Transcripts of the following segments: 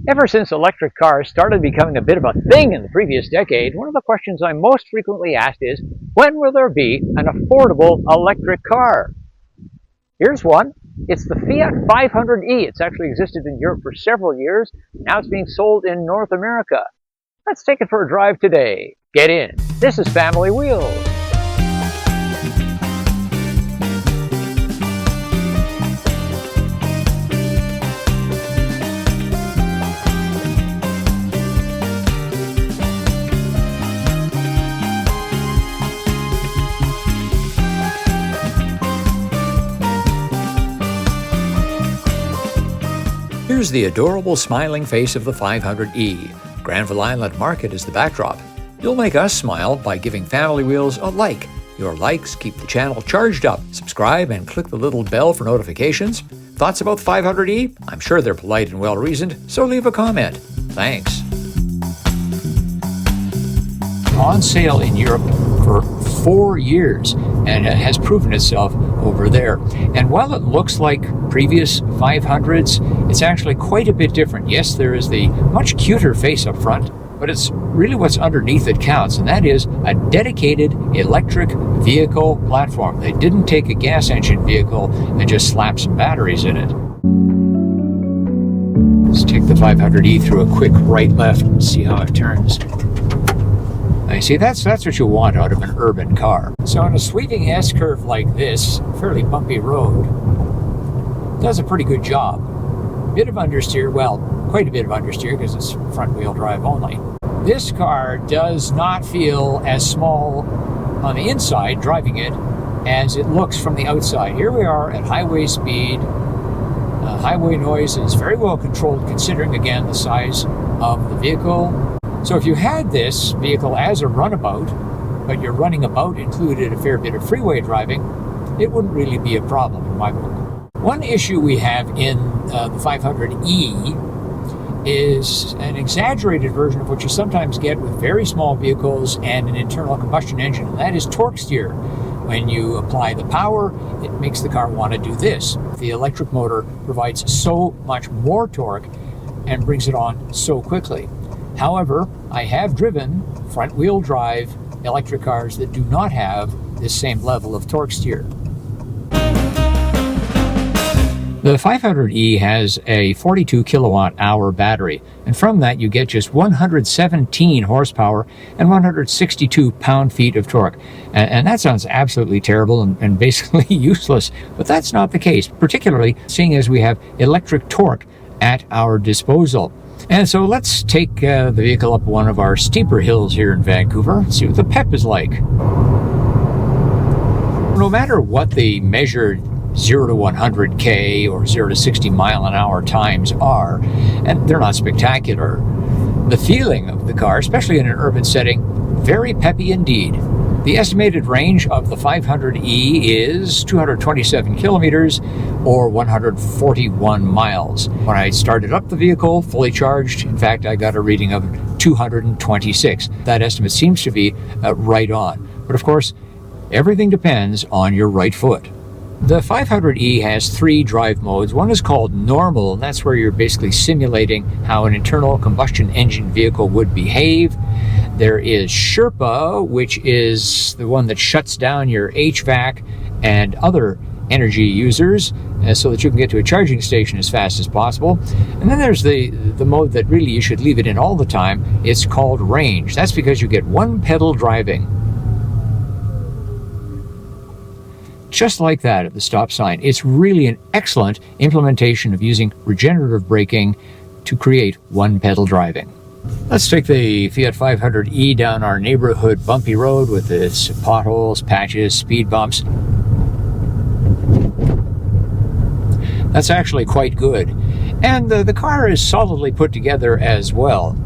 Ever since electric cars started becoming a bit of a thing in the previous decade, one of the questions I'm most frequently asked is, when will there be an affordable electric car? Here's one. It's the Fiat 500e. It's actually existed in Europe for several years. Now it's being sold in North America. Let's take it for a drive today. Get in. This is Family Wheels. Here's the adorable smiling face of the 500e. Granville Island Market is the backdrop. You'll make us smile by giving Family Wheels a like. Your likes keep the channel charged up. Subscribe and click the little bell for notifications. Thoughts about the 500e? I'm sure they're polite and well-reasoned, so leave a comment. Thanks. On sale in Europe for 4 years, and it has proven itself over there. And while it looks like previous 500s, it's actually quite a bit different. Yes, there is the much cuter face up front, but it's really what's underneath that counts, and that is a dedicated electric vehicle platform. They didn't take a gas engine vehicle and just slap some batteries in it. Let's take the 500e through a quick right-left and see how it turns. Now, you see, that's what you want out of an urban car. So on a sweeping S-curve like this, fairly bumpy road, does a pretty good job. Bit of understeer, well, quite a bit of understeer because it's front-wheel drive only. This car does not feel as small on the inside, driving it, as it looks from the outside. Here we are at highway speed. Highway noise is very well controlled considering, again, the size of the vehicle. So if you had this vehicle as a runabout, but your running about included a fair bit of freeway driving, it wouldn't really be a problem in my book. One issue we have in the 500e is an exaggerated version of what you sometimes get with very small vehicles and an internal combustion engine, and that is torque steer. When you apply the power, it makes the car want to do this. The electric motor provides so much more torque and brings it on so quickly. However, I have driven front-wheel drive electric cars that do not have this same level of torque steer. The 500e has a 42 kilowatt hour battery, and from that you get just 117 horsepower and 162 pound-feet of torque. And that sounds absolutely terrible and basically useless, but that's not the case, particularly seeing as we have electric torque at our disposal. And so let's take the vehicle up one of our steeper hills here in Vancouver and see what the pep is like. No matter what the measured 0 to 100k or 0 to 60 mile an hour times are, and they're not spectacular, the feeling of the car, especially in an urban setting, very peppy indeed. The estimated range of the 500e is 227 kilometers or 141 miles. When I started up the vehicle, fully charged, in fact, I got a reading of 226. That estimate seems to be right on. But of course, everything depends on your right foot. The 500e has 3 drive modes. One is called normal, and that's where you're basically simulating how an internal combustion engine vehicle would behave. There is Sherpa, which is the one that shuts down your HVAC and other energy users so that you can get to a charging station as fast as possible. And then there's the mode that really you should leave it in all the time. It's called range. That's because you get one pedal driving. Just like that at the stop sign. It's really an excellent implementation of using regenerative braking to create one pedal driving. Let's take the Fiat 500e down our neighborhood bumpy road with its potholes, patches, speed bumps. That's actually quite good. And the car is solidly put together as well.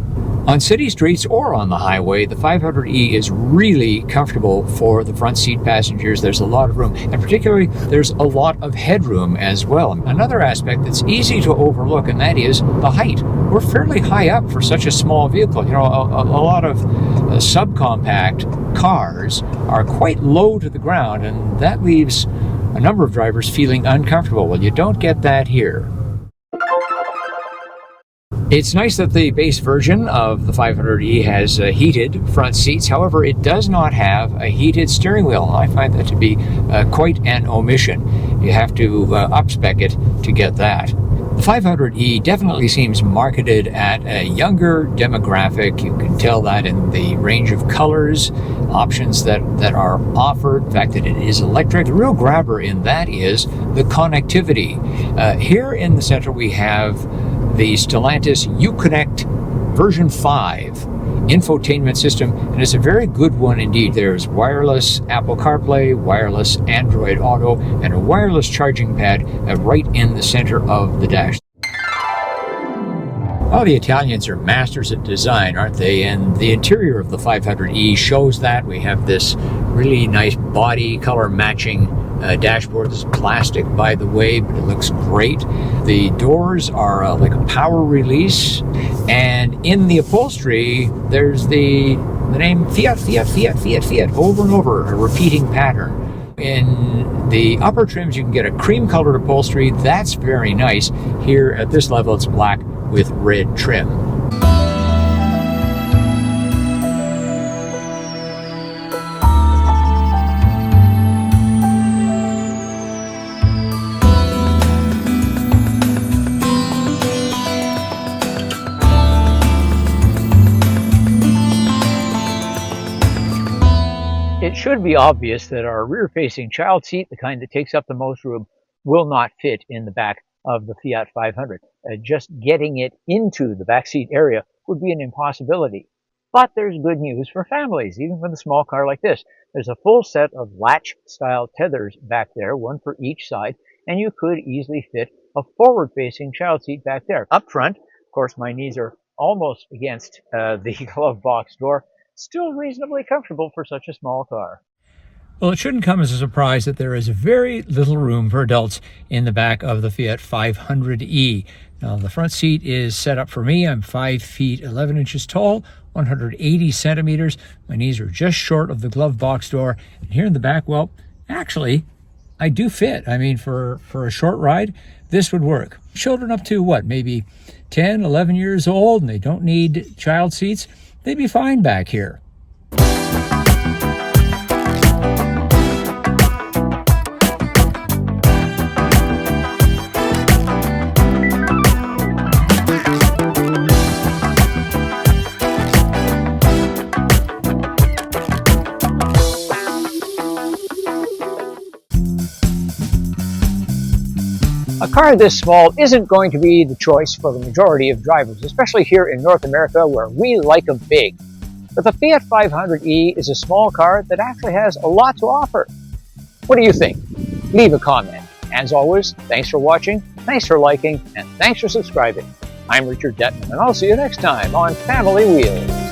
On city streets or on the highway, the 500e is really comfortable for the front seat passengers. There's a lot of room, and particularly there's a lot of headroom as well. Another aspect that's easy to overlook, and that is the height. We're fairly high up for such a small vehicle. You know, a lot of subcompact cars are quite low to the ground, and that leaves a number of drivers feeling uncomfortable. Well, you don't get that here. It's nice that the base version of the 500e has heated front seats. However, it does not have a heated steering wheel. I find that to be quite an omission. You have to up-spec it to get that. The 500e definitely seems marketed at a younger demographic. You can tell that in the range of colors, options that are offered, the fact that it is electric. The real grabber in that is the connectivity. Here in the center we have the Stellantis Uconnect version 5 infotainment system, and it's a very good one indeed. There's wireless Apple CarPlay, wireless Android Auto, and a wireless charging pad right in the center of the dash. Well, the Italians are masters at design, aren't they? And the interior of the 500e shows that. We have this really nice body color matching dashboard. This is plastic, by the way, but it looks great. The doors are like a power release, and in the upholstery there's the name Fiat, Fiat, Fiat, Fiat, Fiat over and over, a repeating pattern. In the upper trims you can get a cream colored upholstery. That's very nice. Here at this level it's black with red trim. It should be obvious that our rear-facing child seat, the kind that takes up the most room, will not fit in the back of the Fiat 500. Just getting it into the back seat area would be an impossibility. But there's good news for families, even with a small car like this. There's a full set of latch-style tethers back there, one for each side, and you could easily fit a forward-facing child seat back there. Up front, of course, my knees are almost against the glove box door. Still reasonably comfortable for such a small car. Well, it shouldn't come as a surprise that there is very little room for adults in the back of the Fiat 500e. Now, the front seat is set up for me. I'm 5 feet 11 inches tall, 180 centimeters. My knees are just short of the glove box door. And here in the back, well, actually, I do fit. I mean, for a short ride, this would work. Children up to, what, maybe 10, 11 years old, and they don't need child seats, they'd be fine back here. A car this small isn't going to be the choice for the majority of drivers, especially here in North America where we like them big. But the Fiat 500e is a small car that actually has a lot to offer. What do you think? Leave a comment. As always, thanks for watching, thanks for liking, and thanks for subscribing. I'm Richard Detman, and I'll see you next time on Family Wheels.